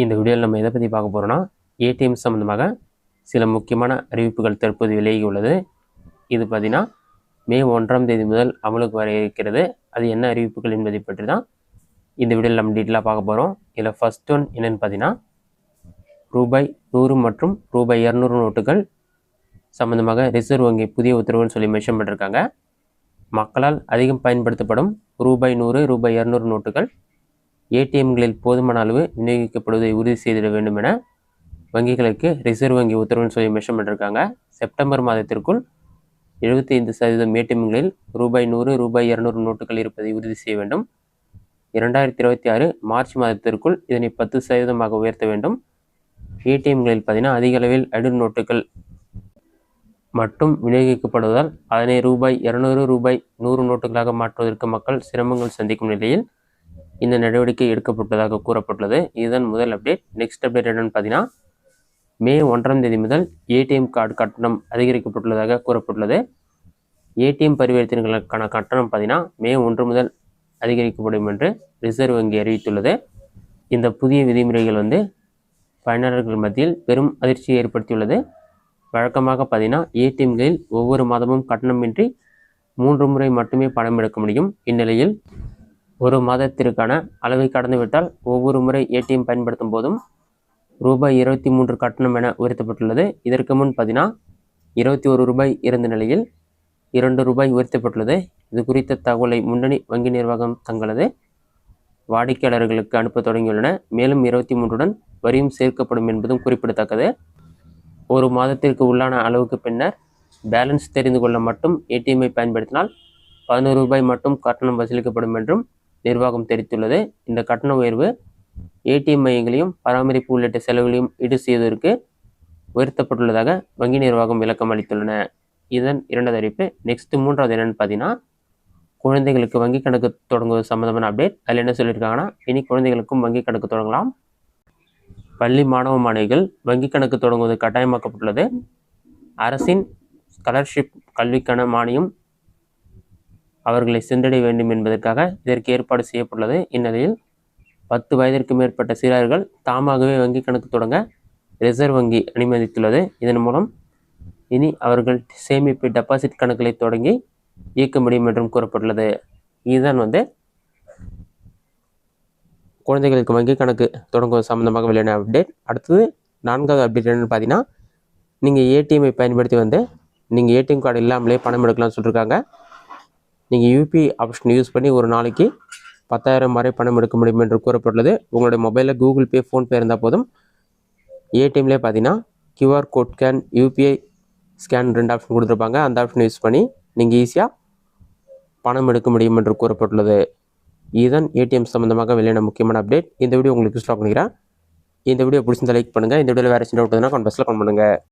இந்த வீடியோவில் நம்ம எதை பற்றி பார்க்க போகிறோம்னா ஏடிஎம் சம்மந்தமாக சில முக்கியமான அறிவிப்புகள் தற்போது விலகி உள்ளது. இது பார்த்தீங்கன்னா மே 1ஆம் தேதி முதல் அமலுக்கு வர இருக்கிறது. அது என்ன அறிவிப்புகள் என்பதை பற்றி தான் இந்த வீடியோவில் நம்ம டீட்டெயிலாக பார்க்க போகிறோம். இதில் ஃபர்ஸ்ட் ஒன் என்னென்னு பார்த்தீங்கன்னா ரூபாய் 100 மற்றும் ரூபாய் 200 நோட்டுகள் சம்மந்தமாக ரிசர்வ் வங்கி புதிய உத்தரவுன்னு சொல்லி மென்ஷன் பண்ணியிருக்காங்க. மக்களால் அதிகம் பயன்படுத்தப்படும் ரூபாய் 100 ரூபாய் 200 நோட்டுகள் ஏடிஎம்களில் போதுமான அளவு விநியோகிக்கப்படுவதை உறுதி செய்திட வேண்டும் என வங்கிகளுக்கு ரிசர்வ் வங்கி உத்தரவுன்னு சொல்லி மென்ஷன் பண்ணியிருக்காங்க. செப்டம்பர் மாதத்திற்குள் 75% ஏடிஎம்களில் ரூபாய் 100 ரூபாய் 200 நோட்டுகள் இருப்பதை உறுதி செய்ய வேண்டும். 2026 மார்ச் மாதத்திற்குள் இதனை 10% உயர்த்த வேண்டும். ஏடிஎம்களில் பார்த்தீங்கன்னா அதிக அளவில் 500 நோட்டுகள் மட்டும் விநியோகிக்கப்படுவதால் அதனை ரூபாய் 200 ரூபாய் 100 நோட்டுகளாக மாற்றுவதற்கு மக்கள் சிரமங்கள் சந்திக்கும் நிலையில் இந்த நடவடிக்கை எடுக்கப்பட்டதாக கூறப்பட்டுள்ளது. இதுதான் முதல் அப்டேட். நெக்ஸ்ட் அப்டேட் என்னன்னு பார்த்தீங்கன்னா மே 1ஆம் தேதி முதல் ஏடிஎம் கார்டு கட்டணம் அதிகரிக்கப்பட்டுள்ளதாக கூறப்பட்டுள்ளது. ஏடிஎம் பரிவர்த்தனைகளுக்கான கட்டணம் பார்த்தீங்கன்னா மே 1 முதல் அதிகரிக்கப்படும் என்று ரிசர்வ் வங்கி அறிவித்துள்ளது. இந்த புதிய விதிமுறைகள் பயனாளர்கள் மத்தியில் பெரும் அதிர்ச்சியை ஏற்படுத்தியுள்ளது. வழக்கமாக பார்த்தீங்கன்னா ஏடிஎம்களில் ஒவ்வொரு மாதமும் கட்டணமின்றி 3 முறை மட்டுமே பணம் எடுக்க முடியும். இந்நிலையில் ஒரு மாதத்திற்கான அளவை கடந்துவிட்டால் ஒவ்வொரு முறை ஏடிஎம் பயன்படுத்தும் போதும் ரூபாய் 23 கட்டணம் என உயர்த்தப்பட்டுள்ளது. இதற்கு முன் பார்த்தீங்கன்னா 21 ரூபாய் இருந்த நிலையில் 2 ரூபாய் உயர்த்தப்பட்டுள்ளது. இது குறித்த தகவலை முன்னணி வங்கி நிர்வாகம் தங்களது வாடிக்கையாளர்களுக்கு அனுப்ப தொடங்கியுள்ளன. மேலும் 23உடன் வரியும் சேர்க்கப்படும் என்பதும் குறிப்பிடத்தக்கது. ஒரு மாதத்திற்கு உள்ளான அளவுக்கு பின்னர் பேலன்ஸ் தெரிந்து கொள்ள மட்டும் ஏடிஎம்ஐ பயன்படுத்தினால் 11 ரூபாய் மட்டும் கட்டணம் வசூலிக்கப்படும் என்றும் நிர்வாகம் தெரிவித்துள்ளது. இந்த கட்டண உயர்வு ஏடிஎம் மையங்களையும் பராமரிப்பு உள்ளிட்ட செலவுகளையும் ஈடு செய்வதற்கு உயர்த்தப்பட்டுள்ளதாக வங்கி நிர்வாகம் விளக்கம் அளித்துள்ளன. இதன் இரண்டாவது அறிவிப்பு. நெக்ஸ்ட் மூன்றாவது என்னன்னு பார்த்தீங்கன்னா குழந்தைகளுக்கு வங்கி கணக்கு தொடங்குவது சம்மந்தமான அப்டேட். அதில் என்ன சொல்லியிருக்காங்கன்னா இனி குழந்தைகளுக்கும் வங்கி கணக்கு தொடங்கலாம். பள்ளி மாணவ மாணவிகள் வங்கி கணக்கு தொடங்குவது கட்டாயமாக்கப்பட்டுள்ளது. அரசின் ஸ்காலர்ஷிப் கல்விக்கான மானியம் அவர்களை சென்றடைய வேண்டும் என்பதற்காக இதற்கு ஏற்பாடு செய்யப்பட்டுள்ளது. இந்நிலையில் 10 வயதிற்கு மேற்பட்ட சிறார்கள் தாமாகவே வங்கி கணக்கு தொடங்க ரிசர்வ் வங்கி அனுமதித்துள்ளது. இதன் மூலம் இனி அவர்கள் சேமிப்பு டெபாசிட் கணக்குகளை தொடங்கி இயக்க முடியும் என்றும் கூறப்பட்டுள்ளது. இதுதான் குழந்தைகளுக்கு வங்கி கணக்கு தொடங்குவது சம்மந்தமாக வெளியான அப்டேட். அடுத்தது 4வது அப்டேட் என்னென்னு பார்த்தீங்கன்னா நீங்கள் ஏடிஎம்ஐ பயன்படுத்தி நீங்கள் ஏடிஎம் கார்டு இல்லாமலே பணம் எடுக்கலாம்னு சொல்லியிருக்காங்க. நீங்கள் யூபிஐ ஆப்ஷன் யூஸ் பண்ணி ஒரு நாளைக்கு 10,000 வரை பணம் எடுக்க முடியும் என்று கூறப்பட்டுள்ளது. உங்களுடைய மொபைலில் கூகுள் பே ஃபோன்பே இருந்தால் போதும். ஏடிஎம்லேயே பார்த்தீங்கன்னா QR code scan UPI scan 2 option கொடுத்துருப்பாங்க. அந்த ஆப்ஷன் யூஸ் பண்ணி நீங்கள் ஈஸியாக பணம் எடுக்க முடியும் என்று கூறப்பட்டுள்ளது. இதுதான் ஏடிஎம் சம்மந்தமாக வெளியான முக்கியமான அப்டேட். இந்த வீடியோ உங்களுக்கு யூஸ்ஃபுல்லாக பண்ணிக்கிறேன். இந்த வீடியோ பிடிச்சிருந்தா லைக் பண்ணுங்கள். இந்த வீடியோவில் வேறு சின்ன டவுட் கமெண்ட் பாக்ஸில் கமெண்ட் பண்ணுங்கள்.